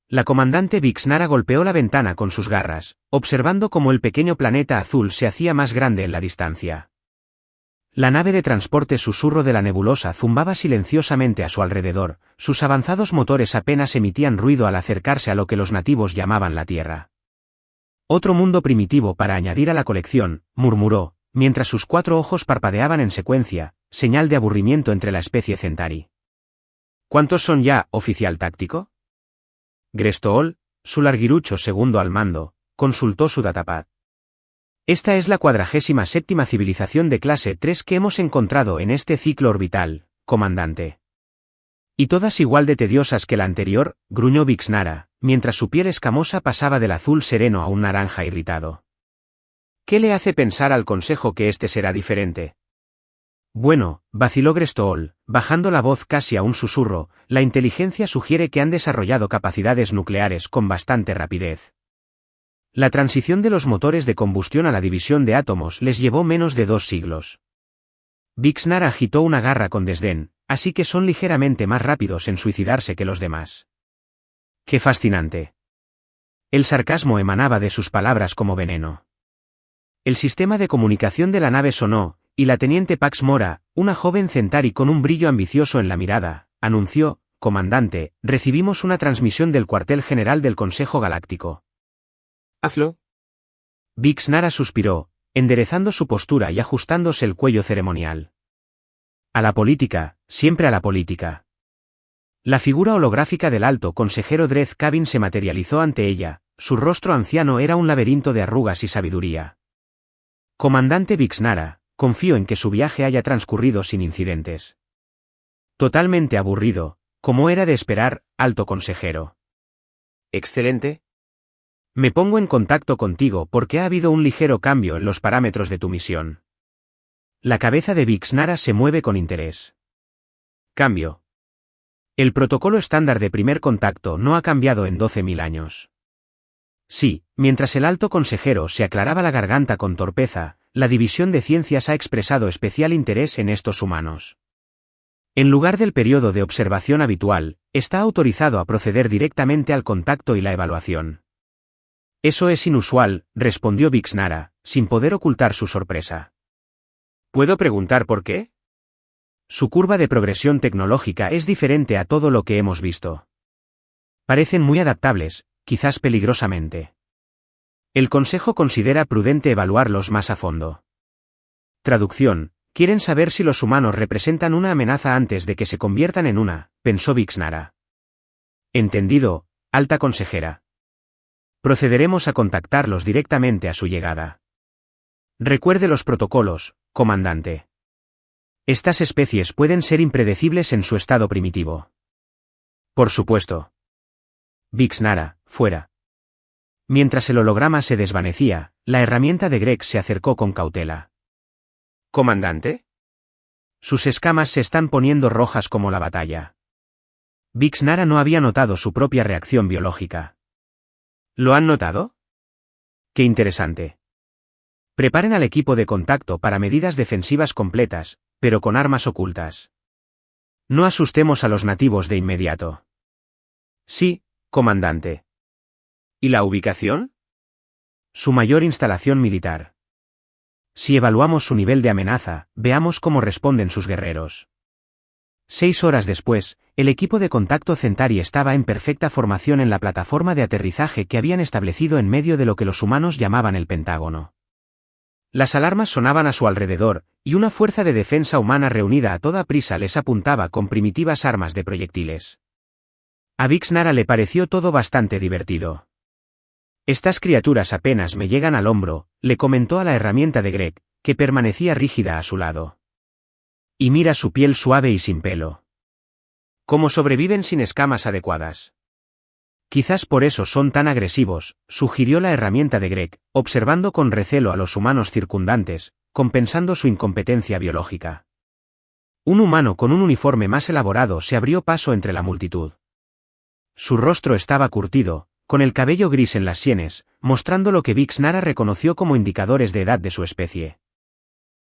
La comandante Vixnara golpeó la ventana con sus garras, observando cómo el pequeño planeta azul se hacía más grande en la distancia. La nave de transporte Susurro de la Nebulosa zumbaba silenciosamente a su alrededor, sus avanzados motores apenas emitían ruido al acercarse a lo que los nativos llamaban la Tierra. Otro mundo primitivo para añadir a la colección, murmuró, mientras sus 4 ojos parpadeaban en secuencia, señal de aburrimiento entre la especie Centauri. ¿Cuántos son ya, oficial táctico? Grestool, su larguirucho segundo al mando, consultó su datapad. Esta es la 47ª civilización de clase 3 que hemos encontrado en este ciclo orbital, comandante. Y todas igual de tediosas que la anterior, gruñó Vixnara, mientras su piel escamosa pasaba del azul sereno a un naranja irritado. ¿Qué le hace pensar al Consejo que este será diferente? Bueno, vaciló Grestool, bajando la voz casi a un susurro, la inteligencia sugiere que han desarrollado capacidades nucleares con bastante rapidez. La transición de los motores de combustión a la división de átomos les llevó menos de 2 siglos. Vixnara agitó una garra con desdén, así que son ligeramente más rápidos en suicidarse que los demás. ¡Qué fascinante! El sarcasmo emanaba de sus palabras como veneno. El sistema de comunicación de la nave sonó, y la teniente Pax Mora, una joven Centauri con un brillo ambicioso en la mirada, anunció: «Comandante, recibimos una transmisión del cuartel general del Consejo Galáctico». Hazlo. Vixnara suspiró, enderezando su postura y ajustándose el cuello ceremonial. A la política, siempre a la política. La figura holográfica del alto consejero Dreth Cabin se materializó ante ella, su rostro anciano era un laberinto de arrugas y sabiduría. Comandante Vixnara, confío en que su viaje haya transcurrido sin incidentes. Totalmente aburrido, como era de esperar, alto consejero. Excelente. Me pongo en contacto contigo porque ha habido un ligero cambio en los parámetros de tu misión. La cabeza de Vixnara se mueve con interés. Cambio. El protocolo estándar de primer contacto no ha cambiado en 12.000 años. Sí, mientras el alto consejero se aclaraba la garganta con torpeza, la División de Ciencias ha expresado especial interés en estos humanos. En lugar del periodo de observación habitual, está autorizado a proceder directamente al contacto y la evaluación. Eso es inusual, respondió Vixnara, sin poder ocultar su sorpresa. ¿Puedo preguntar por qué? Su curva de progresión tecnológica es diferente a todo lo que hemos visto. Parecen muy adaptables, quizás peligrosamente. El Consejo considera prudente evaluarlos más a fondo. Traducción: quieren saber si los humanos representan una amenaza antes de que se conviertan en una, pensó Vixnara. Entendido, alta consejera. Procederemos a contactarlos directamente a su llegada. Recuerde los protocolos, comandante. Estas especies pueden ser impredecibles en su estado primitivo. Por supuesto. Vixnara, fuera. Mientras el holograma se desvanecía, la herramienta de Greg se acercó con cautela. ¿Comandante? Sus escamas se están poniendo rojas como la batalla. Vixnara no había notado su propia reacción biológica. ¿Lo han notado? Qué interesante. Preparen al equipo de contacto para medidas defensivas completas, pero con armas ocultas. No asustemos a los nativos de inmediato. Sí, comandante. ¿Y la ubicación? Su mayor instalación militar. Si evaluamos su nivel de amenaza, veamos cómo responden sus guerreros. 6 horas después, el equipo de contacto Centauri estaba en perfecta formación en la plataforma de aterrizaje que habían establecido en medio de lo que los humanos llamaban el Pentágono. Las alarmas sonaban a su alrededor, y una fuerza de defensa humana reunida a toda prisa les apuntaba con primitivas armas de proyectiles. A Vixnara le pareció todo bastante divertido. Estas criaturas apenas me llegan al hombro, le comentó a la herramienta de Greg, que permanecía rígida a su lado. Y mira su piel suave y sin pelo. ¿Cómo sobreviven sin escamas adecuadas? Quizás por eso son tan agresivos, sugirió la herramienta de Greg, observando con recelo a los humanos circundantes, compensando su incompetencia biológica. Un humano con un uniforme más elaborado se abrió paso entre la multitud. Su rostro estaba curtido, con el cabello gris en las sienes, mostrando lo que Vixnara reconoció como indicadores de edad de su especie.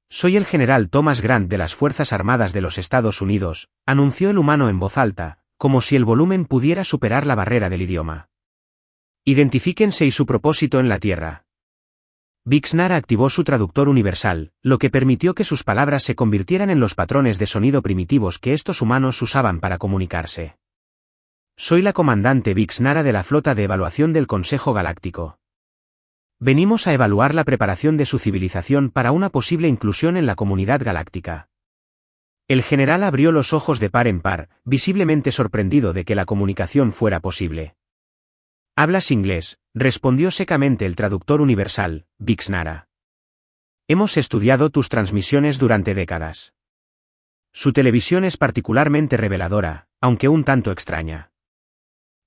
Soy el general Thomas Grant de las Fuerzas Armadas de los Estados Unidos, anunció el humano en voz alta, como si el volumen pudiera superar la barrera del idioma. Identifíquense y su propósito en la Tierra. Vixnara activó su traductor universal, lo que permitió que sus palabras se convirtieran en los patrones de sonido primitivos que estos humanos usaban para comunicarse. Soy la comandante Vixnara de la flota de evaluación del Consejo Galáctico. Venimos a evaluar la preparación de su civilización para una posible inclusión en la comunidad galáctica. El general abrió los ojos de par en par, visiblemente sorprendido de que la comunicación fuera posible. «¿Hablas inglés?», respondió secamente el traductor universal, Vixnara. «Hemos estudiado tus transmisiones durante décadas. Su televisión es particularmente reveladora, aunque un tanto extraña.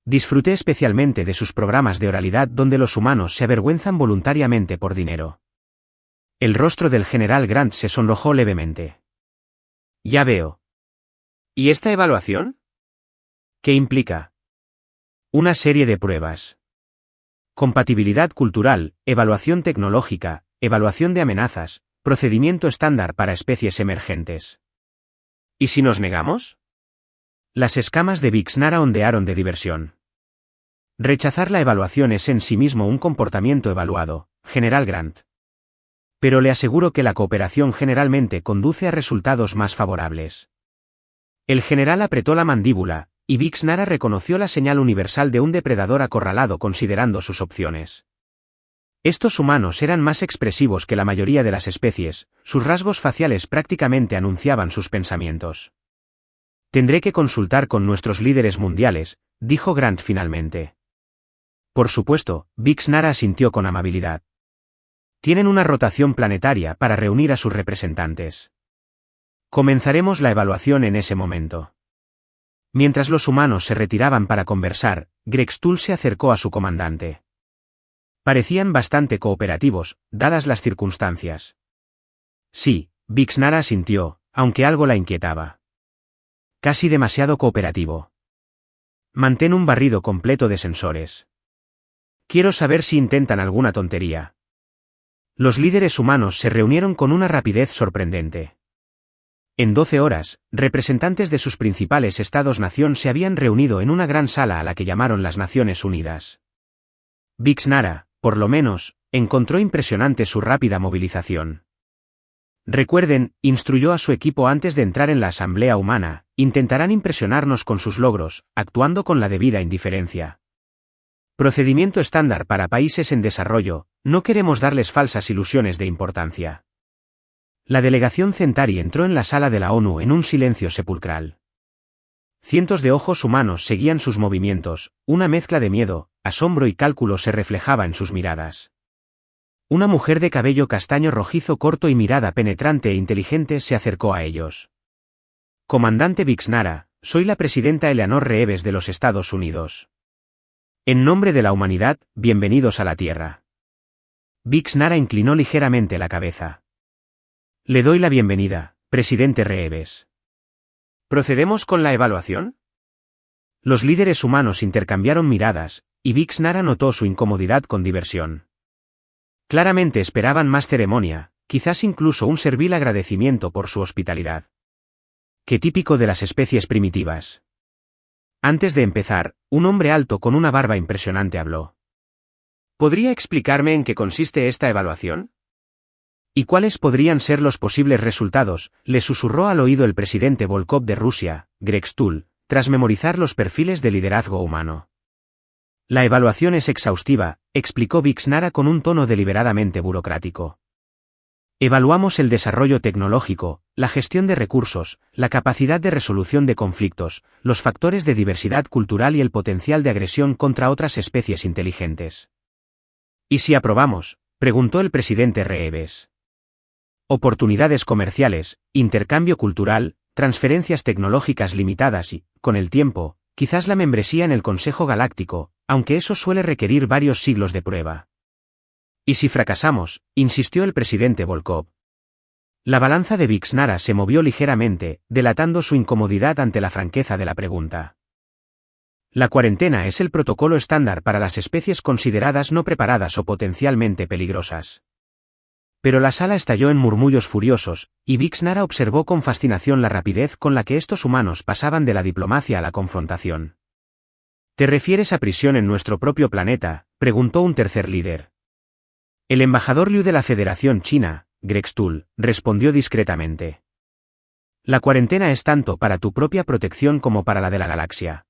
Disfruté especialmente de sus programas de oralidad donde los humanos se avergüenzan voluntariamente por dinero». El rostro del general Grant se sonrojó levemente. «Ya veo. ¿Y esta evaluación? ¿Qué implica?» «Una serie de pruebas. Compatibilidad cultural, evaluación tecnológica, evaluación de amenazas, procedimiento estándar para especies emergentes». «¿Y si nos negamos?». Las escamas de Vixnara ondearon de diversión. «Rechazar la evaluación es en sí mismo un comportamiento evaluado, General Grant. Pero le aseguro que la cooperación generalmente conduce a resultados más favorables». El general apretó la mandíbula, y Vixnara reconoció la señal universal de un depredador acorralado considerando sus opciones. Estos humanos eran más expresivos que la mayoría de las especies, sus rasgos faciales prácticamente anunciaban sus pensamientos. «Tendré que consultar con nuestros líderes mundiales», dijo Grant finalmente. Por supuesto, Vixnara asintió con amabilidad. «Tienen una rotación planetaria para reunir a sus representantes. Comenzaremos la evaluación en ese momento». Mientras los humanos se retiraban para conversar, Grextul se acercó a su comandante. Parecían bastante cooperativos, dadas las circunstancias. Sí, Vixnara asintió, aunque algo la inquietaba. Casi demasiado cooperativo. Mantén un barrido completo de sensores. Quiero saber si intentan alguna tontería. Los líderes humanos se reunieron con una rapidez sorprendente. En 12 horas, representantes de sus principales estados-nación se habían reunido en una gran sala a la que llamaron las Naciones Unidas. Vixnara, por lo menos, encontró impresionante su rápida movilización. Recuerden, instruyó a su equipo antes de entrar en la Asamblea Humana, intentarán impresionarnos con sus logros, actuando con la debida indiferencia. Procedimiento estándar para países en desarrollo, no queremos darles falsas ilusiones de importancia. La delegación Centauri entró en la sala de la ONU en un silencio sepulcral. Cientos de ojos humanos seguían sus movimientos, una mezcla de miedo, asombro y cálculo se reflejaba en sus miradas. Una mujer de cabello castaño rojizo corto y mirada penetrante e inteligente se acercó a ellos. «Comandante Vixnara, soy la presidenta Eleanor Reeves de los Estados Unidos. En nombre de la humanidad, bienvenidos a la Tierra». Vixnara inclinó ligeramente la cabeza. «Le doy la bienvenida, presidente Reeves». «¿Procedemos con la evaluación?». Los líderes humanos intercambiaron miradas, y Vixnara notó su incomodidad con diversión. Claramente esperaban más ceremonia, quizás incluso un servil agradecimiento por su hospitalidad. Qué típico de las especies primitivas. Antes de empezar, un hombre alto con una barba impresionante habló. «¿Podría explicarme en qué consiste esta evaluación?». «¿Y cuáles podrían ser los posibles resultados?», le susurró al oído el presidente Volkov de Rusia, Grextul, tras memorizar los perfiles de liderazgo humano. «La evaluación es exhaustiva», explicó Vixnara con un tono deliberadamente burocrático. «Evaluamos el desarrollo tecnológico, la gestión de recursos, la capacidad de resolución de conflictos, los factores de diversidad cultural y el potencial de agresión contra otras especies inteligentes». «¿Y si aprobamos?», preguntó el presidente Reeves. «Oportunidades comerciales, intercambio cultural, transferencias tecnológicas limitadas y, con el tiempo, quizás la membresía en el Consejo Galáctico, aunque eso suele requerir varios siglos de prueba». «¿Y si fracasamos?», insistió el presidente Volkov. La balanza de Vixnara se movió ligeramente, delatando su incomodidad ante la franqueza de la pregunta. «La cuarentena es el protocolo estándar para las especies consideradas no preparadas o potencialmente peligrosas. Pero la sala estalló en murmullos furiosos, y Vixnara observó con fascinación la rapidez con la que estos humanos pasaban de la diplomacia a la confrontación. ¿Te refieres a prisión en nuestro propio planeta?, preguntó un tercer líder. El embajador Liu de la Federación China, Greg Stuhl, respondió discretamente. La cuarentena es tanto para tu propia protección como para la de la galaxia.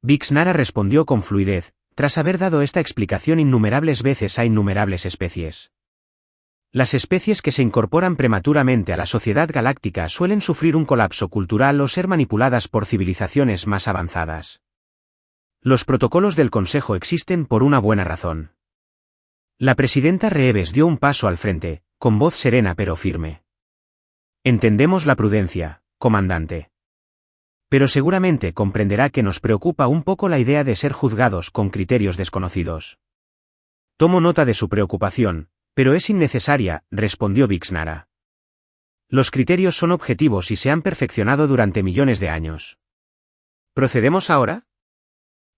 Vixnara respondió con fluidez, tras haber dado esta explicación innumerables veces a innumerables especies. Las especies que se incorporan prematuramente a la sociedad galáctica suelen sufrir un colapso cultural o ser manipuladas por civilizaciones más avanzadas. Los protocolos del Consejo existen por una buena razón. La presidenta Reeves dio un paso al frente, con voz serena pero firme. Entendemos la prudencia, comandante. Pero seguramente comprenderá que nos preocupa un poco la idea de ser juzgados con criterios desconocidos. Tomo nota de su preocupación, pero es innecesaria, respondió Vixnara. Los criterios son objetivos y se han perfeccionado durante millones de años. ¿Procedemos ahora?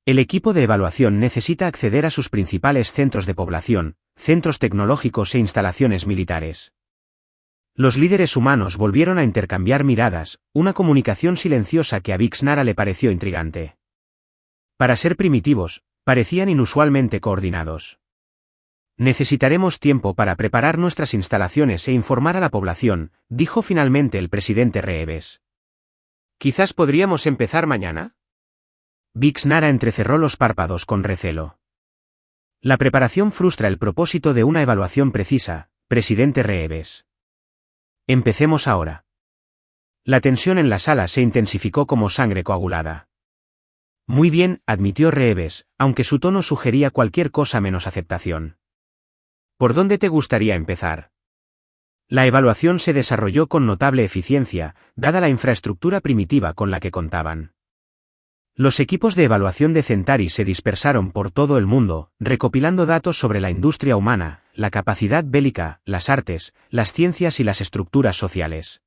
El equipo de evaluación necesita acceder a sus principales centros de población, centros tecnológicos e instalaciones militares. Los líderes humanos volvieron a intercambiar miradas, una comunicación silenciosa que a Vixnara le pareció intrigante. Para ser primitivos, parecían inusualmente coordinados. Necesitaremos tiempo para preparar nuestras instalaciones e informar a la población, dijo finalmente el presidente Reeves. ¿Quizás podríamos empezar mañana? Vixnara entrecerró los párpados con recelo. La preparación frustra el propósito de una evaluación precisa, presidente Reeves. Empecemos ahora. La tensión en la sala se intensificó como sangre coagulada. Muy bien, admitió Reeves, aunque su tono sugería cualquier cosa menos aceptación. ¿Por dónde te gustaría empezar? La evaluación se desarrolló con notable eficiencia, dada la infraestructura primitiva con la que contaban. Los equipos de evaluación de Centauri se dispersaron por todo el mundo, recopilando datos sobre la industria humana, la capacidad bélica, las artes, las ciencias y las estructuras sociales.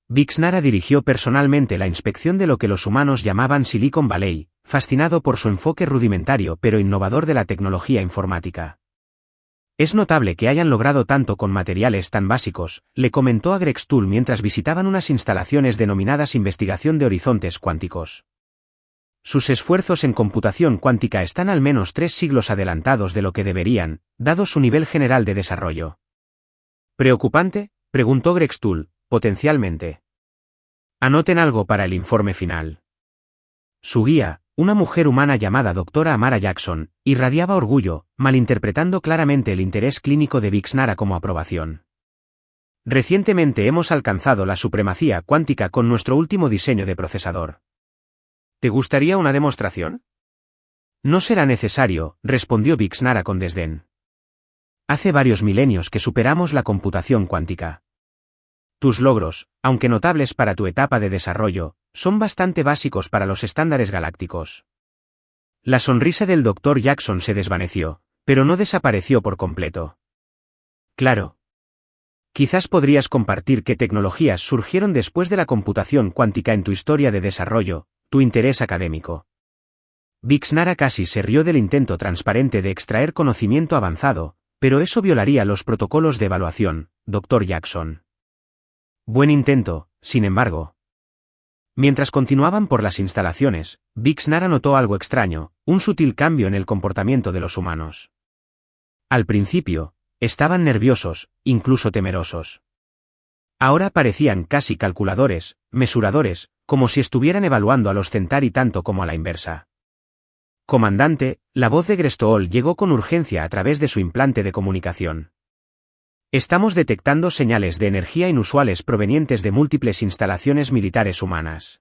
Vixnara dirigió personalmente la inspección de lo que los humanos llamaban Silicon Valley, fascinado por su enfoque rudimentario pero innovador de la tecnología informática. Es notable que hayan logrado tanto con materiales tan básicos, le comentó a Greg Stuhl mientras visitaban unas instalaciones denominadas Investigación de Horizontes Cuánticos. Sus esfuerzos en computación cuántica están al menos 3 siglos adelantados de lo que deberían, dado su nivel general de desarrollo. ¿Preocupante?, preguntó Greg Stuhl, potencialmente. Anoten algo para el informe final. Su guía, una mujer humana llamada Dra. Amara Jackson, irradiaba orgullo, malinterpretando claramente el interés clínico de Vixnara como aprobación. Recientemente hemos alcanzado la supremacía cuántica con nuestro último diseño de procesador. ¿Te gustaría una demostración? No será necesario, respondió Vixnara con desdén. Hace varios milenios que superamos la computación cuántica. Tus logros, aunque notables para tu etapa de desarrollo, son bastante básicos para los estándares galácticos. La sonrisa del Dr. Jackson se desvaneció, pero no desapareció por completo. Claro. Quizás podrías compartir qué tecnologías surgieron después de la computación cuántica en tu historia de desarrollo, tu interés académico. Vixnara casi se rió del intento transparente de extraer conocimiento avanzado, pero eso violaría los protocolos de evaluación, Dr. Jackson. Buen intento, sin embargo. Mientras continuaban por las instalaciones, Vixnara notó algo extraño, un sutil cambio en el comportamiento de los humanos. Al principio, estaban nerviosos, incluso temerosos. Ahora parecían casi calculadores, mesuradores, como si estuvieran evaluando a los Centauri tanto como a la inversa. Comandante, la voz de Grestool llegó con urgencia a través de su implante de comunicación. Estamos detectando señales de energía inusuales provenientes de múltiples instalaciones militares humanas.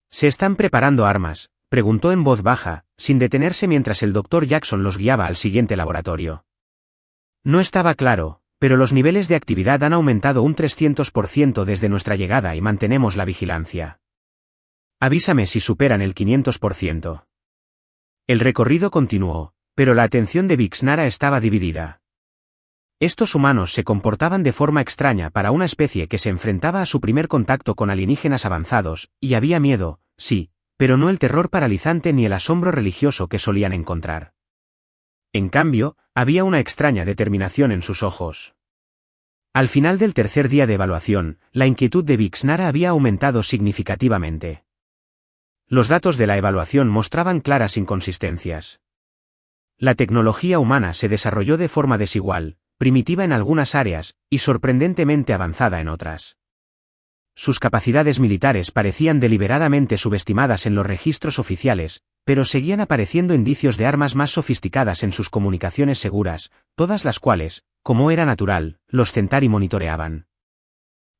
¿Se están preparando armas?, preguntó en voz baja, sin detenerse mientras el Dr. Jackson los guiaba al siguiente laboratorio. No estaba claro, pero los niveles de actividad han aumentado un 300% desde nuestra llegada y mantenemos la vigilancia. Avísame si superan el 500%. El recorrido continuó, pero la atención de Vixnara estaba dividida. Estos humanos se comportaban de forma extraña para una especie que se enfrentaba a su primer contacto con alienígenas avanzados, y había miedo, sí, pero no el terror paralizante ni el asombro religioso que solían encontrar. En cambio, había una extraña determinación en sus ojos. Al final del tercer día de evaluación, la inquietud de Vixnara había aumentado significativamente. Los datos de la evaluación mostraban claras inconsistencias. La tecnología humana se desarrolló de forma desigual, primitiva en algunas áreas, y sorprendentemente avanzada en otras. Sus capacidades militares parecían deliberadamente subestimadas en los registros oficiales, pero seguían apareciendo indicios de armas más sofisticadas en sus comunicaciones seguras, todas las cuales, como era natural, los Centauri monitoreaban.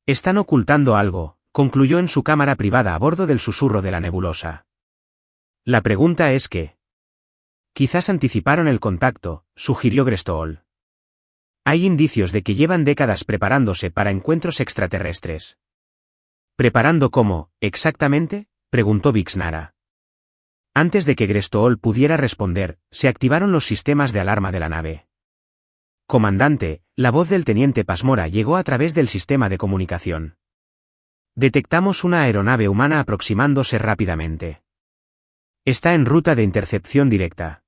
Están ocultando algo, concluyó en su cámara privada a bordo del susurro de la nebulosa. La pregunta es ¿qué? Quizás anticiparon el contacto, sugirió Grestool. Hay indicios de que llevan décadas preparándose para encuentros extraterrestres. ¿Preparando cómo, exactamente?, preguntó Vixnara. Antes de que Grestool pudiera responder, se activaron los sistemas de alarma de la nave. Comandante, la voz del teniente Pasmora llegó a través del sistema de comunicación. Detectamos una aeronave humana aproximándose rápidamente. Está en ruta de intercepción directa.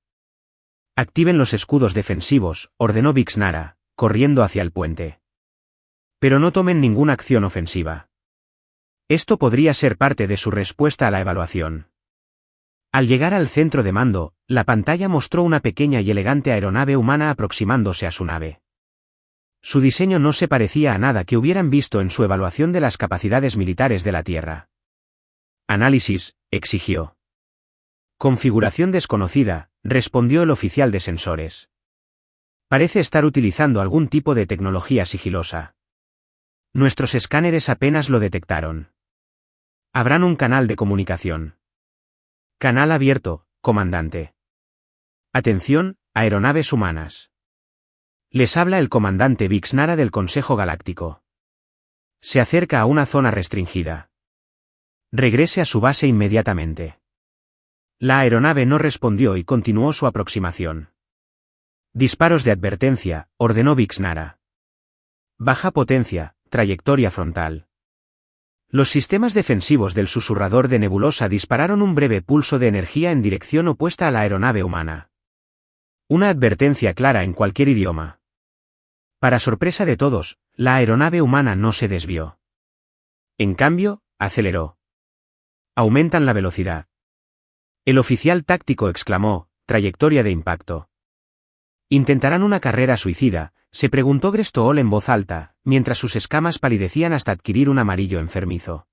Activen los escudos defensivos, ordenó Vixnara, corriendo hacia el puente. Pero no tomen ninguna acción ofensiva. Esto podría ser parte de su respuesta a la evaluación. Al llegar al centro de mando, la pantalla mostró una pequeña y elegante aeronave humana aproximándose a su nave. Su diseño no se parecía a nada que hubieran visto en su evaluación de las capacidades militares de la Tierra. Análisis, exigió. Configuración desconocida, respondió el oficial de sensores. Parece estar utilizando algún tipo de tecnología sigilosa. Nuestros escáneres apenas lo detectaron. Abran un canal de comunicación. Canal abierto, comandante. Atención, aeronaves humanas. Les habla el comandante Vixnara del Consejo Galáctico. Se acerca a una zona restringida. Regrese a su base inmediatamente. La aeronave no respondió y continuó su aproximación. Disparos de advertencia, ordenó Vixnara. Baja potencia, trayectoria frontal. Los sistemas defensivos del susurrador de nebulosa dispararon un breve pulso de energía en dirección opuesta a la aeronave humana. Una advertencia clara en cualquier idioma. Para sorpresa de todos, la aeronave humana no se desvió. En cambio, aceleró. Aumentan la velocidad. El oficial táctico exclamó, trayectoria de impacto. ¿Intentarán una carrera suicida?, se preguntó Grestool en voz alta, mientras sus escamas palidecían hasta adquirir un amarillo enfermizo.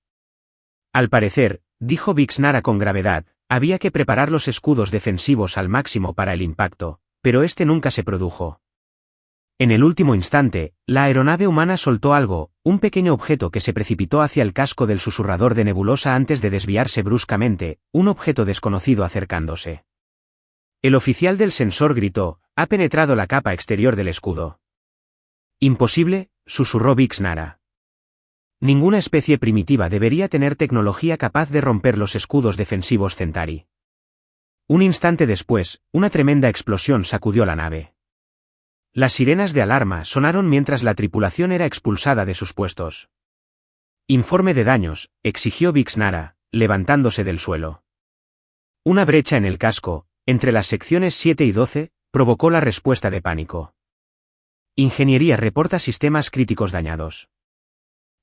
Al parecer, dijo Vixnara con gravedad, había que preparar los escudos defensivos al máximo para el impacto, pero este nunca se produjo. En el último instante, la aeronave humana soltó algo, un pequeño objeto que se precipitó hacia el casco del susurrador de nebulosa antes de desviarse bruscamente, un objeto desconocido acercándose. El oficial del sensor gritó, ha penetrado la capa exterior del escudo. Imposible, susurró Vixnara. Ninguna especie primitiva debería tener tecnología capaz de romper los escudos defensivos Centauri. Un instante después, una tremenda explosión sacudió la nave. Las sirenas de alarma sonaron mientras la tripulación era expulsada de sus puestos. Informe de daños, exigió Vixnara, levantándose del suelo. Una brecha en el casco, entre las secciones 7 y 12, provocó la respuesta de pánico. Ingeniería reporta sistemas críticos dañados.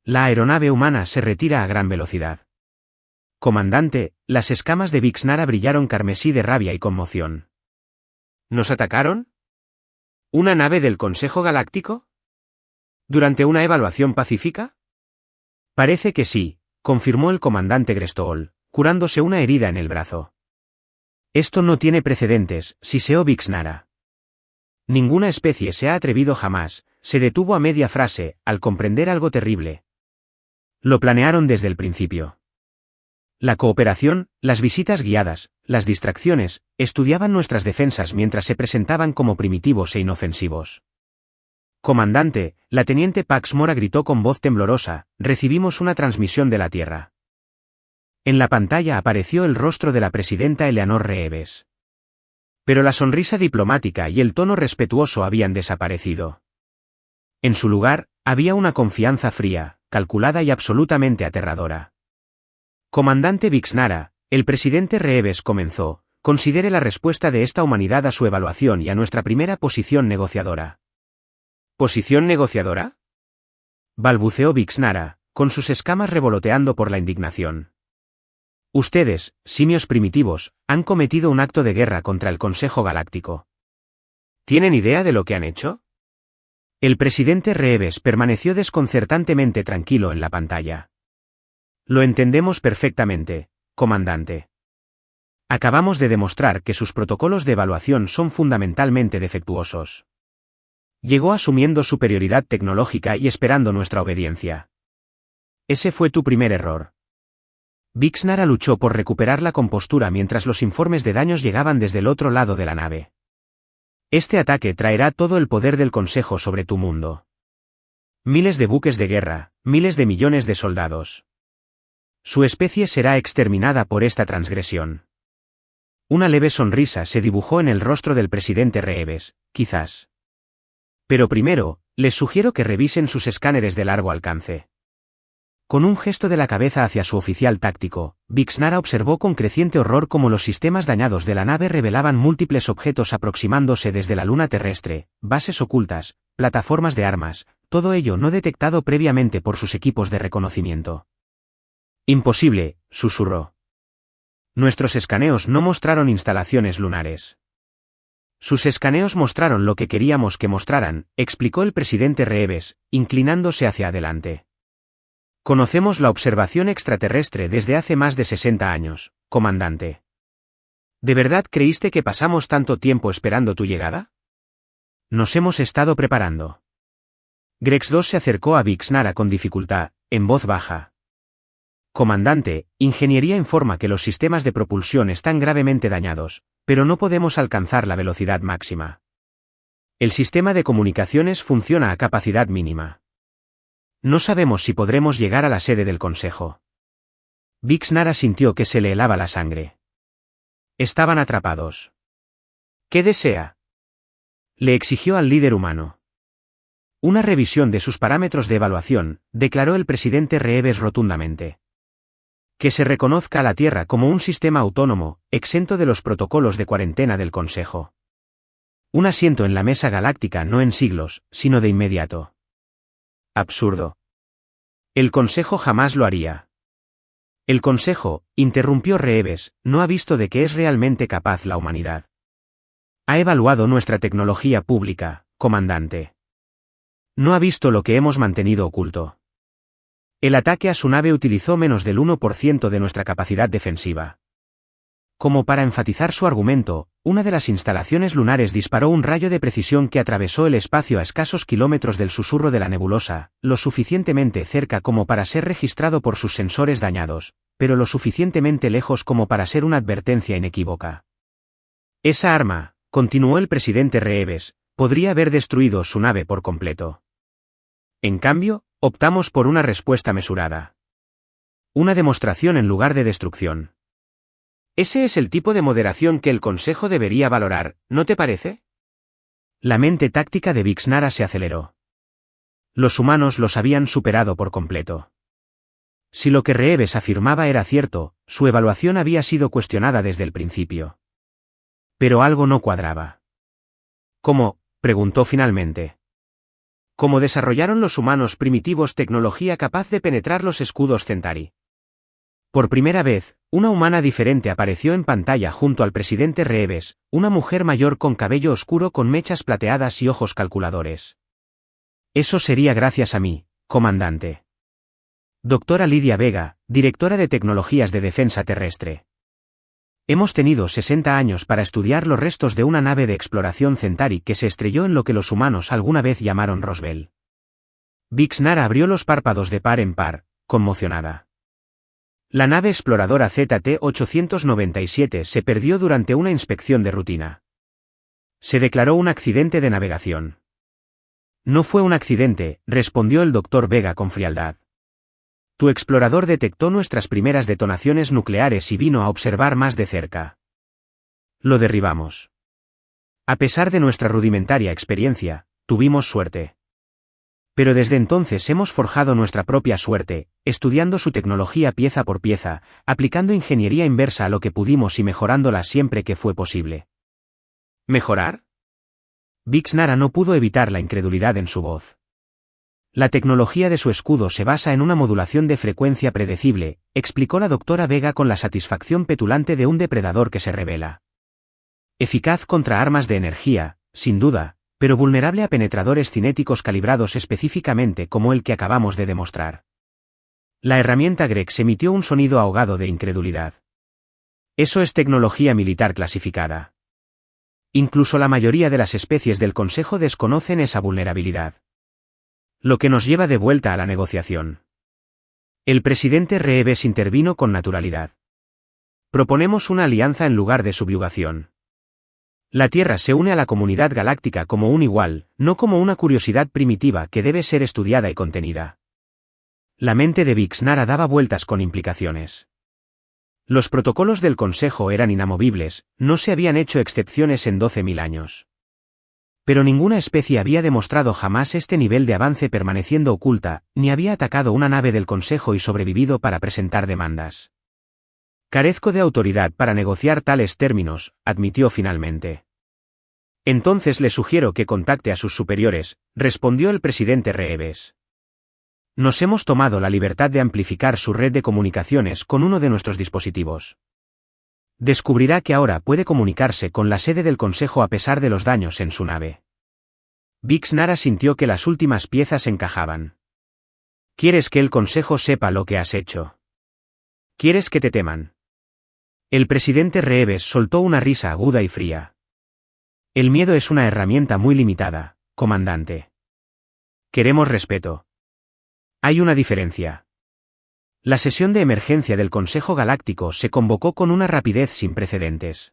La aeronave humana se retira a gran velocidad. Comandante, las escamas de Vixnara brillaron carmesí de rabia y conmoción. ¿Nos atacaron? ¿Una nave del Consejo Galáctico? ¿Durante una evaluación pacífica? Parece que sí, confirmó el comandante Grestool, curándose una herida en el brazo. Esto no tiene precedentes, siseó Vixnara. Ninguna especie se ha atrevido jamás, se detuvo a media frase, al comprender algo terrible. Lo planearon desde el principio. La cooperación, las visitas guiadas, las distracciones, estudiaban nuestras defensas mientras se presentaban como primitivos e inofensivos. Comandante, la teniente Pax Mora gritó con voz temblorosa, recibimos una transmisión de la Tierra. En la pantalla apareció el rostro de la presidenta Eleanor Reeves. Pero la sonrisa diplomática y el tono respetuoso habían desaparecido. En su lugar, había una confianza fría, calculada y absolutamente aterradora. Comandante Vixnara, el presidente Reeves comenzó, Considere la respuesta de esta humanidad a su evaluación y a nuestra primera posición negociadora. ¿Posición negociadora? Balbuceó Vixnara, con sus escamas revoloteando por la indignación. Ustedes, simios primitivos, han cometido un acto de guerra contra el Consejo Galáctico. ¿Tienen idea de lo que han hecho? El presidente Reeves permaneció desconcertantemente tranquilo en la pantalla. Lo entendemos perfectamente, comandante. Acabamos de demostrar que sus protocolos de evaluación son fundamentalmente defectuosos. Llegó asumiendo superioridad tecnológica y esperando nuestra obediencia. Ese fue tu primer error. Vixnara luchó por recuperar la compostura mientras los informes de daños llegaban desde el otro lado de la nave. Este ataque traerá todo el poder del Consejo sobre tu mundo. Miles de buques de guerra, miles de millones de soldados. Su especie será exterminada por esta transgresión. Una leve sonrisa se dibujó en el rostro del presidente Reeves, quizás. Pero primero, les sugiero que revisen sus escáneres de largo alcance. Con un gesto de la cabeza hacia su oficial táctico, Vixnara observó con creciente horror cómo los sistemas dañados de la nave revelaban múltiples objetos aproximándose desde la luna terrestre, bases ocultas, plataformas de armas, todo ello no detectado previamente por sus equipos de reconocimiento. Imposible, susurró. Nuestros escaneos no mostraron instalaciones lunares. Sus escaneos mostraron lo que queríamos que mostraran, explicó el presidente Reeves, inclinándose hacia adelante. Conocemos la observación extraterrestre desde hace más de 60 años, comandante. ¿De verdad creíste que pasamos tanto tiempo esperando tu llegada? Nos hemos estado preparando. Grex 2 se acercó a Vixnara con dificultad, en voz baja. Comandante, Ingeniería informa que los sistemas de propulsión están gravemente dañados, pero no podemos alcanzar la velocidad máxima. El sistema de comunicaciones funciona a capacidad mínima. No sabemos si podremos llegar a la sede del Consejo. Vixnara sintió que se le helaba la sangre. Estaban atrapados. ¿Qué desea? Le exigió al líder humano. Una revisión de sus parámetros de evaluación, declaró el presidente Reeves rotundamente. Que se reconozca a la Tierra como un sistema autónomo, exento de los protocolos de cuarentena del Consejo. Un asiento en la mesa galáctica no en siglos, sino de inmediato. Absurdo. El Consejo jamás lo haría. El Consejo, interrumpió Reeves, no ha visto de qué es realmente capaz la humanidad. Ha evaluado nuestra tecnología pública, comandante. No ha visto lo que hemos mantenido oculto. El ataque a su nave utilizó menos del 1% de nuestra capacidad defensiva. Como para enfatizar su argumento, una de las instalaciones lunares disparó un rayo de precisión que atravesó el espacio a escasos kilómetros del susurro de la nebulosa, lo suficientemente cerca como para ser registrado por sus sensores dañados, pero lo suficientemente lejos como para ser una advertencia inequívoca. Esa arma, continuó el presidente Reeves, podría haber destruido su nave por completo. En cambio, optamos por una respuesta mesurada. Una demostración en lugar de destrucción. Ese es el tipo de moderación que el Consejo debería valorar, ¿no te parece? La mente táctica de Vixnara se aceleró. Los humanos los habían superado por completo. Si lo que Reeves afirmaba era cierto, su evaluación había sido cuestionada desde el principio. Pero algo no cuadraba. ¿Cómo?, preguntó finalmente. ¿Cómo desarrollaron los humanos primitivos tecnología capaz de penetrar los escudos Centauri? Por primera vez, una humana diferente apareció en pantalla junto al presidente Reeves, una mujer mayor con cabello oscuro con mechas plateadas y ojos calculadores. Eso sería gracias a mí, comandante. Doctora Lidia Vega, directora de Tecnologías de Defensa Terrestre. Hemos tenido 60 años para estudiar los restos de una nave de exploración Centauri que se estrelló en lo que los humanos alguna vez llamaron Roswell. Vixnara abrió los párpados de par en par, conmocionada. La nave exploradora ZT-897 se perdió durante una inspección de rutina. Se declaró un accidente de navegación. No fue un accidente, respondió el doctor Vega con frialdad. Tu explorador detectó nuestras primeras detonaciones nucleares y vino a observar más de cerca. Lo derribamos. A pesar de nuestra rudimentaria experiencia, tuvimos suerte. Pero desde entonces hemos forjado nuestra propia suerte, estudiando su tecnología pieza por pieza, aplicando ingeniería inversa a lo que pudimos y mejorándola siempre que fue posible. ¿Mejorar? Vixnara no pudo evitar la incredulidad en su voz. La tecnología de su escudo se basa en una modulación de frecuencia predecible, explicó la doctora Vega con la satisfacción petulante de un depredador que se revela. Eficaz contra armas de energía, sin duda, pero vulnerable a penetradores cinéticos calibrados específicamente como el que acabamos de demostrar. La herramienta Grex emitió un sonido ahogado de incredulidad. Eso es tecnología militar clasificada. Incluso la mayoría de las especies del Consejo desconocen esa vulnerabilidad. Lo que nos lleva de vuelta a la negociación. El presidente Reeves intervino con naturalidad. Proponemos una alianza en lugar de subyugación. La Tierra se une a la comunidad galáctica como un igual, no como una curiosidad primitiva que debe ser estudiada y contenida. La mente de Vixnara daba vueltas con implicaciones. Los protocolos del Consejo eran inamovibles, no se habían hecho excepciones en 12.000 años. Pero ninguna especie había demostrado jamás este nivel de avance permaneciendo oculta, ni había atacado una nave del Consejo y sobrevivido para presentar demandas. Carezco de autoridad para negociar tales términos, admitió finalmente. Entonces le sugiero que contacte a sus superiores, respondió el presidente Reeves. Nos hemos tomado la libertad de amplificar su red de comunicaciones con uno de nuestros dispositivos. Descubrirá que ahora puede comunicarse con la sede del Consejo a pesar de los daños en su nave. Vixnara sintió que las últimas piezas encajaban. ¿Quieres que el Consejo sepa lo que has hecho? ¿Quieres que te teman? El presidente Reeves soltó una risa aguda y fría. El miedo es una herramienta muy limitada, comandante. Queremos respeto. Hay una diferencia. La sesión de emergencia del Consejo Galáctico se convocó con una rapidez sin precedentes.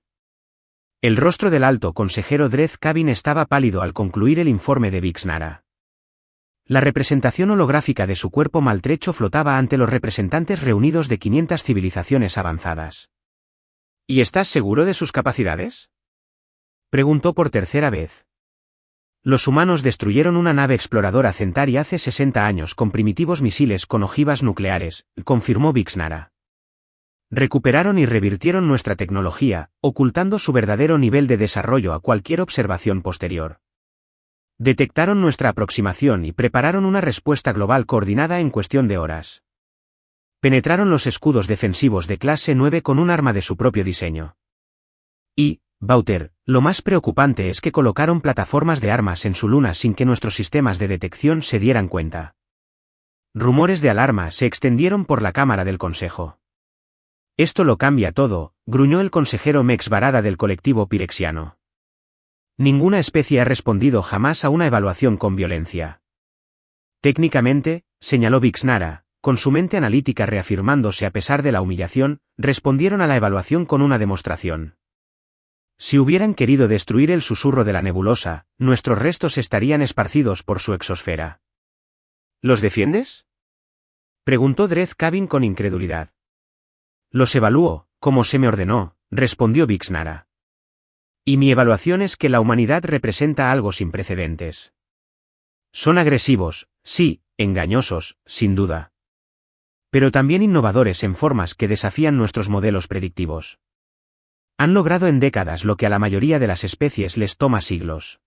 El rostro del alto consejero Dreth Cabin estaba pálido al concluir el informe de Vixnara. La representación holográfica de su cuerpo maltrecho flotaba ante los representantes reunidos de 500 civilizaciones avanzadas. ¿Y estás seguro de sus capacidades? Preguntó por tercera vez. Los humanos destruyeron una nave exploradora Centauri hace 60 años con primitivos misiles con ojivas nucleares, confirmó Vixnara. Recuperaron y revirtieron nuestra tecnología, ocultando su verdadero nivel de desarrollo a cualquier observación posterior. Detectaron nuestra aproximación y prepararon una respuesta global coordinada en cuestión de horas. Penetraron los escudos defensivos de clase 9 con un arma de su propio diseño. Y, Bauter, lo más preocupante es que colocaron plataformas de armas en su luna sin que nuestros sistemas de detección se dieran cuenta. Rumores de alarma se extendieron por la Cámara del Consejo. Esto lo cambia todo, gruñó el consejero Mex Varada del colectivo pirexiano. Ninguna especie ha respondido jamás a una evaluación con violencia. Técnicamente, señaló Vixnara, con su mente analítica reafirmándose a pesar de la humillación, respondieron a la evaluación con una demostración. Si hubieran querido destruir el susurro de la nebulosa, nuestros restos estarían esparcidos por su exosfera. ¿Los defiendes? Preguntó Dreth Cabin con incredulidad. Los evalúo, como se me ordenó, respondió Vixnara. Y mi evaluación es que la humanidad representa algo sin precedentes. Son agresivos, sí, engañosos, sin duda. Pero también innovadores en formas que desafían nuestros modelos predictivos. Han logrado en décadas lo que a la mayoría de las especies les toma siglos.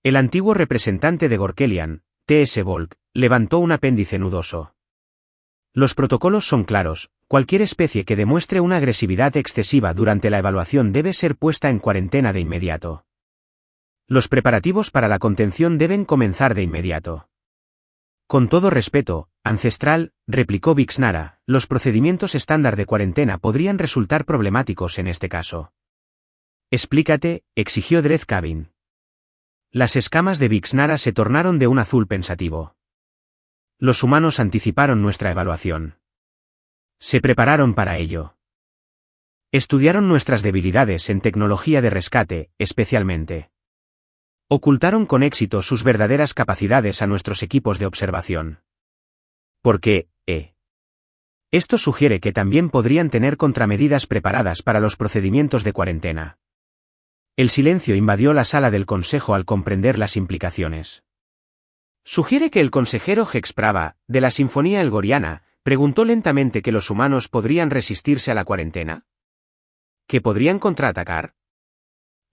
El antiguo representante de Gorkelian, T.S. Volk, levantó un apéndice nudoso. Los protocolos son claros, cualquier especie que demuestre una agresividad excesiva durante la evaluación debe ser puesta en cuarentena de inmediato. Los preparativos para la contención deben comenzar de inmediato. Con todo respeto, ancestral, replicó Vixnara, los procedimientos estándar de cuarentena podrían resultar problemáticos en este caso. Explícate, exigió Dreth Cabin. Las escamas de Vixnara se tornaron de un azul pensativo. Los humanos anticiparon nuestra evaluación. Se prepararon para ello. Estudiaron nuestras debilidades en tecnología de rescate, especialmente. Ocultaron con éxito sus verdaderas capacidades a nuestros equipos de observación. ¿Por qué? Esto sugiere que también podrían tener contramedidas preparadas para los procedimientos de cuarentena. El silencio invadió la sala del consejo al comprender las implicaciones. Sugiere que el consejero Hexprava, de la Sinfonía Elgoriana, preguntó lentamente que los humanos podrían resistirse a la cuarentena. ¿Que podrían contraatacar?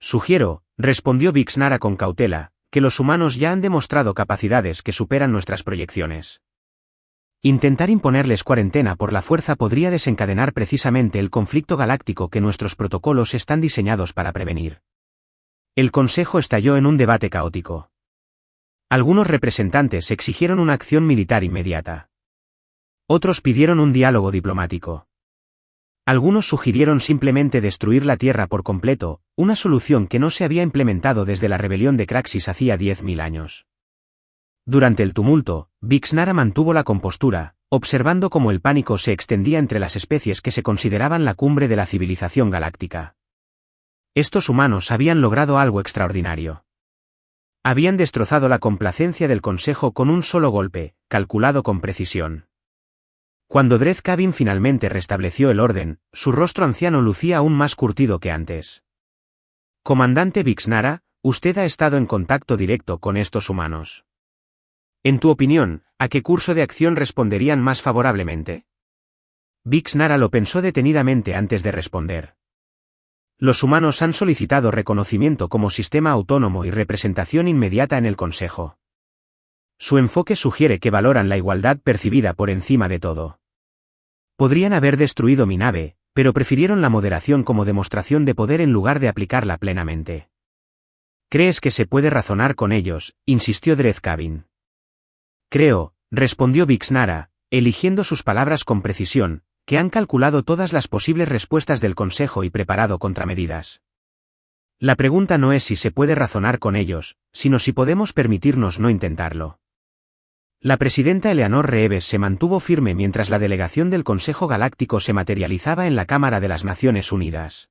Sugiero, respondió Vixnara con cautela, que los humanos ya han demostrado capacidades que superan nuestras proyecciones. Intentar imponerles cuarentena por la fuerza podría desencadenar precisamente el conflicto galáctico que nuestros protocolos están diseñados para prevenir. El Consejo estalló en un debate caótico. Algunos representantes exigieron una acción militar inmediata. Otros pidieron un diálogo diplomático. Algunos sugirieron simplemente destruir la Tierra por completo, una solución que no se había implementado desde la rebelión de Craxis hacía 10.000 años. Durante el tumulto, Vixnara mantuvo la compostura, observando cómo el pánico se extendía entre las especies que se consideraban la cumbre de la civilización galáctica. Estos humanos habían logrado algo extraordinario. Habían destrozado la complacencia del Consejo con un solo golpe, calculado con precisión. Cuando Dreth Kavin finalmente restableció el orden, su rostro anciano lucía aún más curtido que antes. Comandante Vixnara, usted ha estado en contacto directo con estos humanos. En tu opinión, ¿a qué curso de acción responderían más favorablemente? Vixnara lo pensó detenidamente antes de responder. Los humanos han solicitado reconocimiento como sistema autónomo y representación inmediata en el Consejo. Su enfoque sugiere que valoran la igualdad percibida por encima de todo. Podrían haber destruido mi nave, pero prefirieron la moderación como demostración de poder en lugar de aplicarla plenamente. ¿Crees que se puede razonar con ellos?, insistió Dreth Kavin. Creo, respondió Vixnara, eligiendo sus palabras con precisión, que han calculado todas las posibles respuestas del Consejo y preparado contramedidas. La pregunta no es si se puede razonar con ellos, sino si podemos permitirnos no intentarlo. La presidenta Eleanor Reeves se mantuvo firme mientras la delegación del Consejo Galáctico se materializaba en la Cámara de las Naciones Unidas.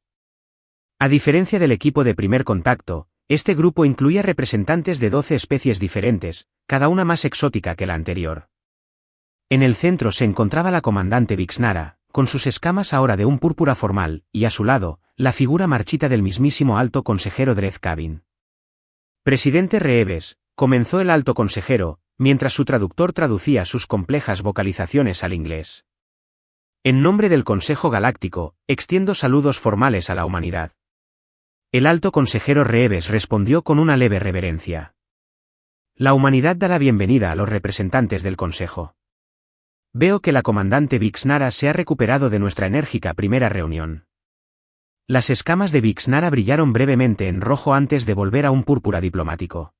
A diferencia del equipo de primer contacto, este grupo incluía representantes de 12 especies diferentes, cada una más exótica que la anterior. En el centro se encontraba la comandante Vixnara, con sus escamas ahora de un púrpura formal, y a su lado, la figura marchita del mismísimo alto consejero Dreth Kavin. Presidente Reeves, comenzó el alto consejero, mientras su traductor traducía sus complejas vocalizaciones al inglés. En nombre del Consejo Galáctico, extiendo saludos formales a la humanidad. El alto consejero Reeves respondió con una leve reverencia. La humanidad da la bienvenida a los representantes del Consejo. Veo que la comandante Vixnara se ha recuperado de nuestra enérgica primera reunión. Las escamas de Vixnara brillaron brevemente en rojo antes de volver a un púrpura diplomático.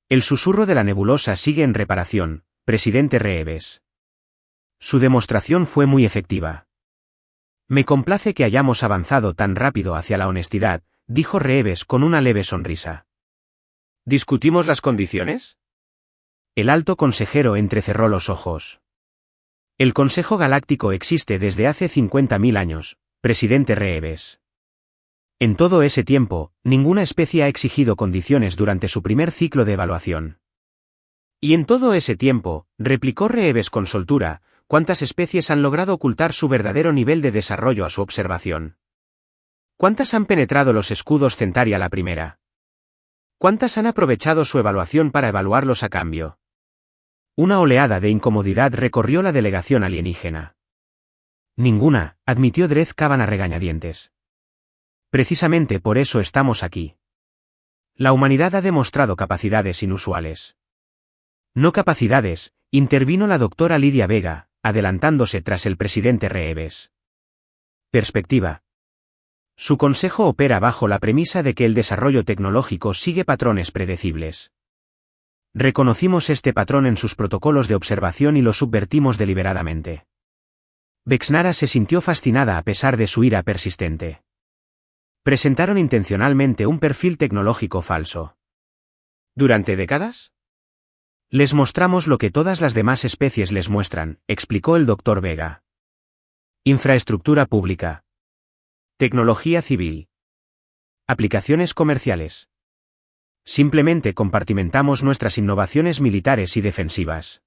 El susurro de la nebulosa sigue en reparación, presidente Reeves. Su demostración fue muy efectiva. Me complace que hayamos avanzado tan rápido hacia la honestidad, dijo Reeves con una leve sonrisa. ¿Discutimos las condiciones? El alto consejero entrecerró los ojos. El Consejo Galáctico existe desde hace 50.000 años, presidente Reeves. En todo ese tiempo, ninguna especie ha exigido condiciones durante su primer ciclo de evaluación. Y en todo ese tiempo, replicó Reeves con soltura, ¿cuántas especies han logrado ocultar su verdadero nivel de desarrollo a su observación? ¿Cuántas han penetrado los escudos Centauri a la primera? ¿Cuántas han aprovechado su evaluación para evaluarlos a cambio? Una oleada de incomodidad recorrió la delegación alienígena. Ninguna, admitió Dreth Kavin a regañadientes. Precisamente por eso estamos aquí. La humanidad ha demostrado capacidades inusuales. No capacidades, intervino la doctora Lydia Vega, adelantándose tras el presidente Reeves. Perspectiva. Su consejo opera bajo la premisa de que el desarrollo tecnológico sigue patrones predecibles. Reconocimos este patrón en sus protocolos de observación y lo subvertimos deliberadamente. Vixnara se sintió fascinada a pesar de su ira persistente. Presentaron intencionalmente un perfil tecnológico falso. ¿Durante décadas? Les mostramos lo que todas las demás especies les muestran, explicó el Dr. Vega. Infraestructura pública. Tecnología civil. Aplicaciones comerciales. Simplemente compartimentamos nuestras innovaciones militares y defensivas.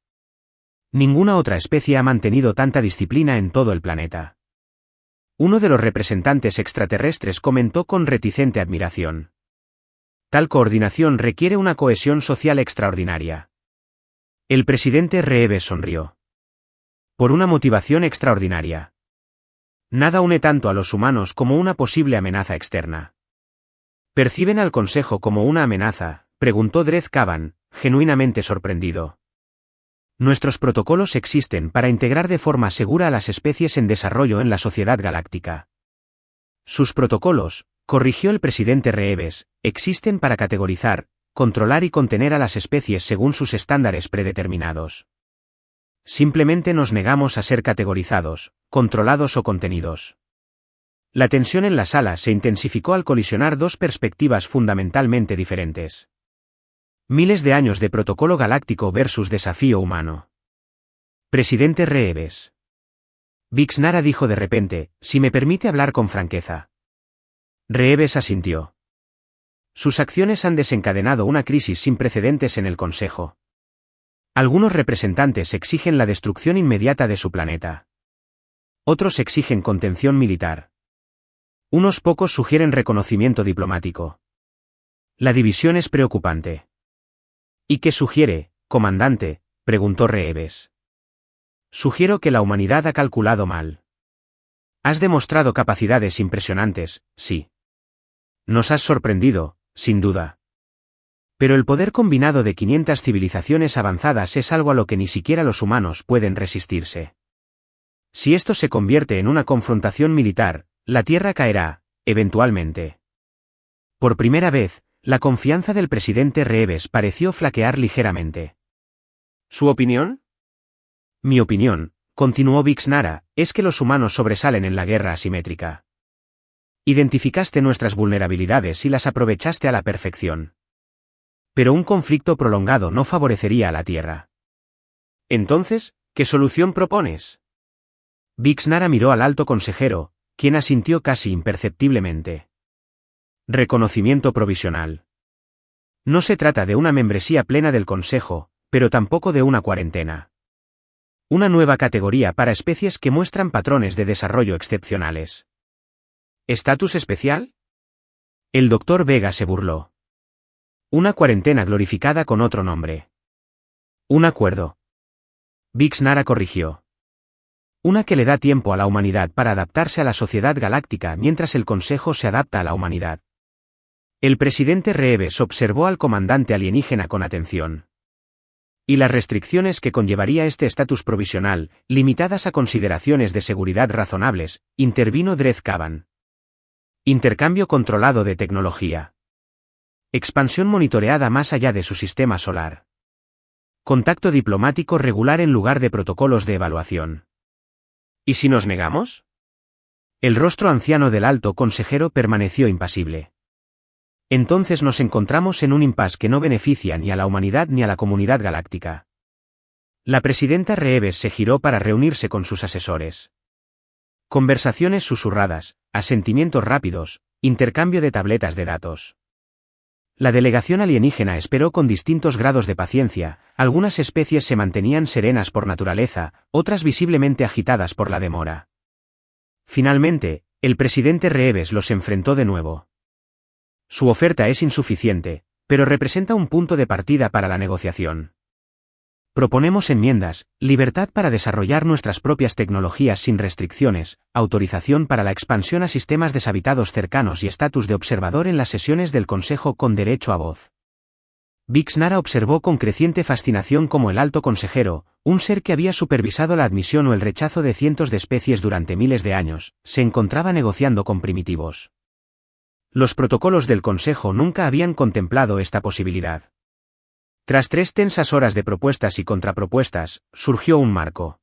Ninguna otra especie ha mantenido tanta disciplina en todo el planeta. Uno de los representantes extraterrestres comentó con reticente admiración. Tal coordinación requiere una cohesión social extraordinaria. El presidente Reeves sonrió. Por una motivación extraordinaria. Nada une tanto a los humanos como una posible amenaza externa. ¿Perciben al Consejo como una amenaza?, preguntó Dreth Caban, genuinamente sorprendido. Nuestros protocolos existen para integrar de forma segura a las especies en desarrollo en la sociedad galáctica. Sus protocolos, corrigió el presidente Reeves, existen para categorizar, controlar y contener a las especies según sus estándares predeterminados. Simplemente nos negamos a ser categorizados, controlados o contenidos. La tensión en la sala se intensificó al colisionar dos perspectivas fundamentalmente diferentes. Miles de años de protocolo galáctico versus desafío humano. Presidente Reeves. Vixnara dijo de repente, si me permite hablar con franqueza. Reeves asintió. Sus acciones han desencadenado una crisis sin precedentes en el Consejo. Algunos representantes exigen la destrucción inmediata de su planeta. Otros exigen contención militar. Unos pocos sugieren reconocimiento diplomático. La división es preocupante. ¿Y qué sugiere, comandante?, preguntó Reeves. Sugiero que la humanidad ha calculado mal. Has demostrado capacidades impresionantes, sí. Nos has sorprendido, sin duda. Pero el poder combinado de 500 civilizaciones avanzadas es algo a lo que ni siquiera los humanos pueden resistirse. Si esto se convierte en una confrontación militar, la Tierra caerá, eventualmente. Por primera vez, la confianza del presidente Reeves pareció flaquear ligeramente. ¿Su opinión? Mi opinión, continuó Vixnara, es que los humanos sobresalen en la guerra asimétrica. Identificaste nuestras vulnerabilidades y las aprovechaste a la perfección. Pero un conflicto prolongado no favorecería a la Tierra. Entonces, ¿qué solución propones? Vixnara miró al alto consejero, quien asintió casi imperceptiblemente. Reconocimiento provisional. No se trata de una membresía plena del Consejo, pero tampoco de una cuarentena. Una nueva categoría para especies que muestran patrones de desarrollo excepcionales. ¿Estatus especial? El Dr. Vega se burló. Una cuarentena glorificada con otro nombre. Un acuerdo. Vixnara corrigió. Una que le da tiempo a la humanidad para adaptarse a la sociedad galáctica mientras el Consejo se adapta a la humanidad. El presidente Reeves observó al comandante alienígena con atención. Y las restricciones que conllevaría este estatus provisional, limitadas a consideraciones de seguridad razonables, intervino Dreth Caban. Intercambio controlado de tecnología. Expansión monitoreada más allá de su sistema solar. Contacto diplomático regular en lugar de protocolos de evaluación. ¿Y si nos negamos? El rostro anciano del alto consejero permaneció impasible. Entonces nos encontramos en un impasse que no beneficia ni a la humanidad ni a la comunidad galáctica. La presidenta Reeves se giró para reunirse con sus asesores. Conversaciones susurradas, asentimientos rápidos, intercambio de tabletas de datos. La delegación alienígena esperó con distintos grados de paciencia, algunas especies se mantenían serenas por naturaleza, otras visiblemente agitadas por la demora. Finalmente, el presidente Reeves los enfrentó de nuevo. Su oferta es insuficiente, pero representa un punto de partida para la negociación. Proponemos enmiendas, libertad para desarrollar nuestras propias tecnologías sin restricciones, autorización para la expansión a sistemas deshabitados cercanos y estatus de observador en las sesiones del Consejo con derecho a voz. Vixnara observó con creciente fascinación cómo el alto consejero, un ser que había supervisado la admisión o el rechazo de cientos de especies durante miles de años, se encontraba negociando con primitivos. Los protocolos del Consejo nunca habían contemplado esta posibilidad. Tras 3 tensas horas de propuestas y contrapropuestas, surgió un marco.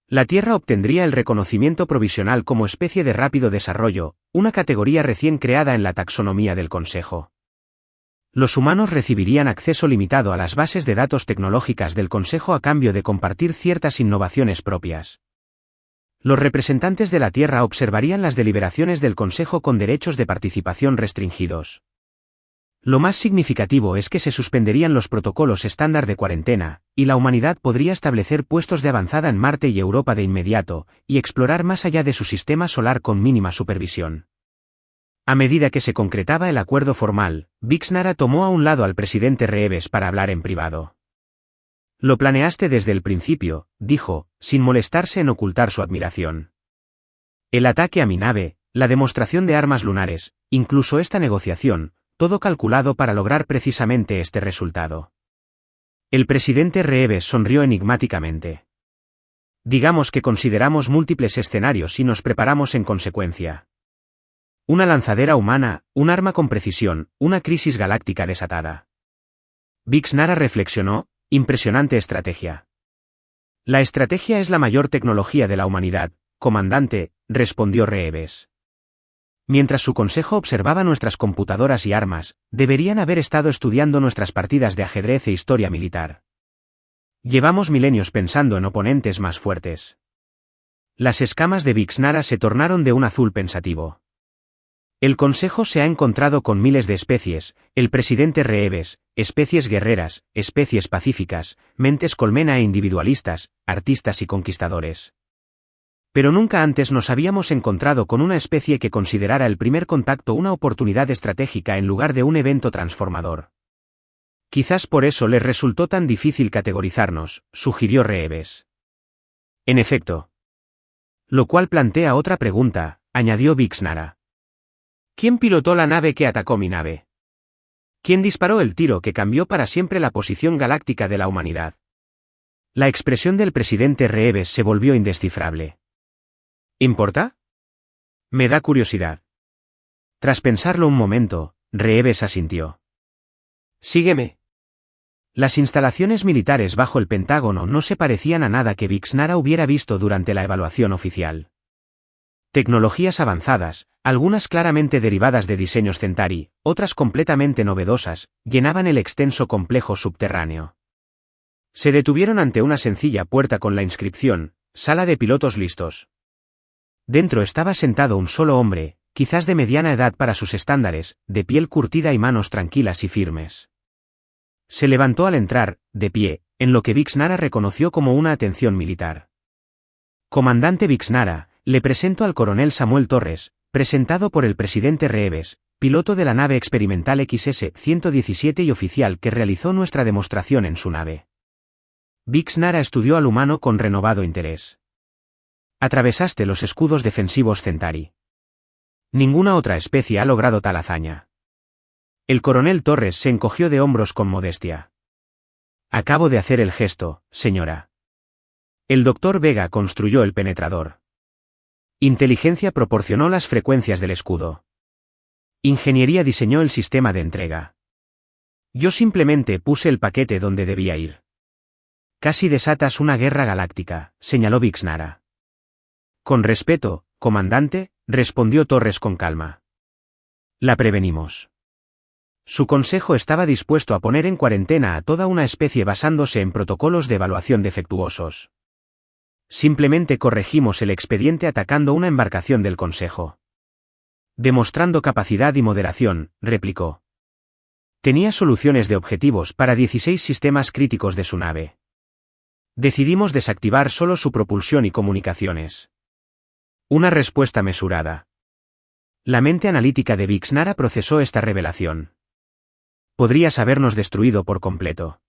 La Tierra obtendría el reconocimiento provisional como especie de rápido desarrollo, una categoría recién creada en la taxonomía del Consejo. Los humanos recibirían acceso limitado a las bases de datos tecnológicas del Consejo a cambio de compartir ciertas innovaciones propias. Los representantes de la Tierra observarían las deliberaciones del Consejo con derechos de participación restringidos. Lo más significativo es que se suspenderían los protocolos estándar de cuarentena, y la humanidad podría establecer puestos de avanzada en Marte y Europa de inmediato, y explorar más allá de su sistema solar con mínima supervisión. A medida que se concretaba el acuerdo formal, Vixnara tomó a un lado al presidente Reeves para hablar en privado. Lo planeaste desde el principio, dijo, sin molestarse en ocultar su admiración. El ataque a mi nave, la demostración de armas lunares, incluso esta negociación, todo calculado para lograr precisamente este resultado. El presidente Reeves sonrió enigmáticamente. Digamos que consideramos múltiples escenarios y nos preparamos en consecuencia. Una lanzadera humana, un arma con precisión, una crisis galáctica desatada. Vixnara reflexionó, impresionante estrategia. La estrategia es la mayor tecnología de la humanidad, comandante, respondió Reeves. Mientras su consejo observaba nuestras computadoras y armas, deberían haber estado estudiando nuestras partidas de ajedrez e historia militar. Llevamos milenios pensando en oponentes más fuertes. Las escamas de Vixnara se tornaron de un azul pensativo. El Consejo se ha encontrado con miles de especies, el presidente Reeves, especies guerreras, especies pacíficas, mentes colmena e individualistas, artistas y conquistadores. Pero nunca antes nos habíamos encontrado con una especie que considerara el primer contacto una oportunidad estratégica en lugar de un evento transformador. Quizás por eso les resultó tan difícil categorizarnos, sugirió Reeves. En efecto. Lo cual plantea otra pregunta, añadió Vixnara. ¿Quién pilotó la nave que atacó mi nave? ¿Quién disparó el tiro que cambió para siempre la posición galáctica de la humanidad? La expresión del presidente Reeves se volvió indescifrable. ¿Importa? Me da curiosidad. Tras pensarlo un momento, Reeves asintió. Sígueme. Las instalaciones militares bajo el Pentágono no se parecían a nada que Vixnara hubiera visto durante la evaluación oficial. Tecnologías avanzadas, algunas claramente derivadas de diseños Centauri, otras completamente novedosas, llenaban el extenso complejo subterráneo. Se detuvieron ante una sencilla puerta con la inscripción, Sala de pilotos listos. Dentro estaba sentado un solo hombre, quizás de mediana edad para sus estándares, de piel curtida y manos tranquilas y firmes. Se levantó al entrar, de pie, en lo que Vixnara reconoció como una atención militar. Comandante Vixnara, le presento al coronel Samuel Torres, presentado por el presidente Reeves, piloto de la nave experimental XS-117 y oficial que realizó nuestra demostración en su nave. Vixnara estudió al humano con renovado interés. Atravesaste los escudos defensivos Centauri. Ninguna otra especie ha logrado tal hazaña. El coronel Torres se encogió de hombros con modestia. Acabo de hacer el gesto, señora. El doctor Vega construyó el penetrador. Inteligencia proporcionó las frecuencias del escudo. Ingeniería diseñó el sistema de entrega. Yo simplemente puse el paquete donde debía ir. Casi desatas una guerra galáctica, señaló Vixnara. Con respeto, comandante, respondió Torres con calma. La prevenimos. Su consejo estaba dispuesto a poner en cuarentena a toda una especie basándose en protocolos de evaluación defectuosos. Simplemente corregimos el expediente atacando una embarcación del consejo. Demostrando capacidad y moderación, replicó. Tenía soluciones de objetivos para 16 sistemas críticos de su nave. Decidimos desactivar solo su propulsión y comunicaciones. Una respuesta mesurada. La mente analítica de Vixnara procesó esta revelación. Podrías habernos destruido por completo.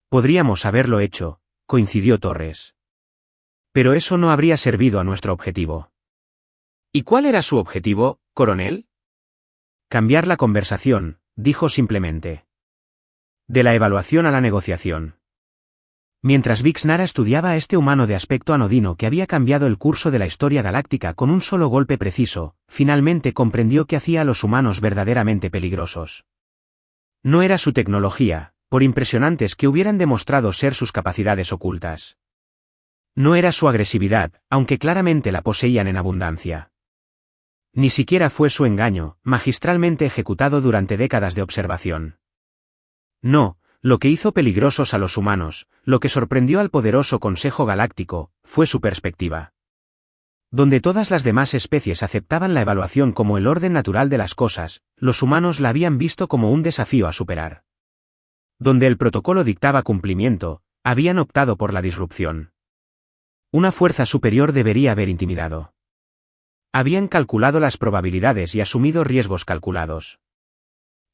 Podríamos haberlo hecho, coincidió Torres. Pero eso no habría servido a nuestro objetivo. ¿Y cuál era su objetivo, coronel? Cambiar la conversación, dijo simplemente. De la evaluación a la negociación. Mientras Vixnara estudiaba a este humano de aspecto anodino que había cambiado el curso de la historia galáctica con un solo golpe preciso, finalmente comprendió que hacía a los humanos verdaderamente peligrosos. No era su tecnología, por impresionantes que hubieran demostrado ser sus capacidades ocultas. No era su agresividad, aunque claramente la poseían en abundancia. Ni siquiera fue su engaño, magistralmente ejecutado durante décadas de observación. No, lo que hizo peligrosos a los humanos, lo que sorprendió al poderoso Consejo Galáctico, fue su perspectiva. Donde todas las demás especies aceptaban la evaluación como el orden natural de las cosas, los humanos la habían visto como un desafío a superar. Donde el protocolo dictaba cumplimiento, habían optado por la disrupción. Una fuerza superior debería haber intimidado. Habían calculado las probabilidades y asumido riesgos calculados.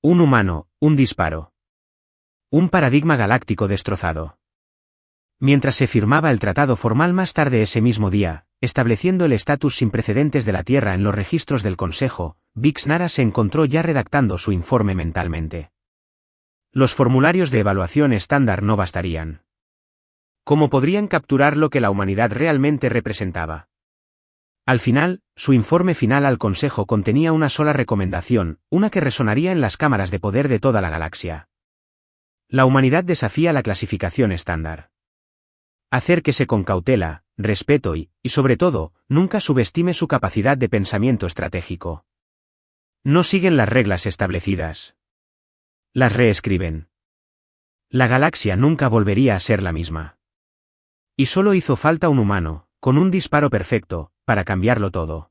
Un humano, un disparo. Un paradigma galáctico destrozado. Mientras se firmaba el tratado formal más tarde ese mismo día, estableciendo el estatus sin precedentes de la Tierra en los registros del Consejo, Vixnara se encontró ya redactando su informe mentalmente. Los formularios de evaluación estándar no bastarían. ¿Cómo podrían capturar lo que la humanidad realmente representaba? Al final, su informe final al Consejo contenía una sola recomendación, una que resonaría en las cámaras de poder de toda la galaxia. La humanidad desafía la clasificación estándar. Acérquese con cautela, respeto y, sobre todo, nunca subestime su capacidad de pensamiento estratégico. No siguen las reglas establecidas. Las reescriben. La galaxia nunca volvería a ser la misma. Y solo hizo falta un humano, con un disparo perfecto, para cambiarlo todo.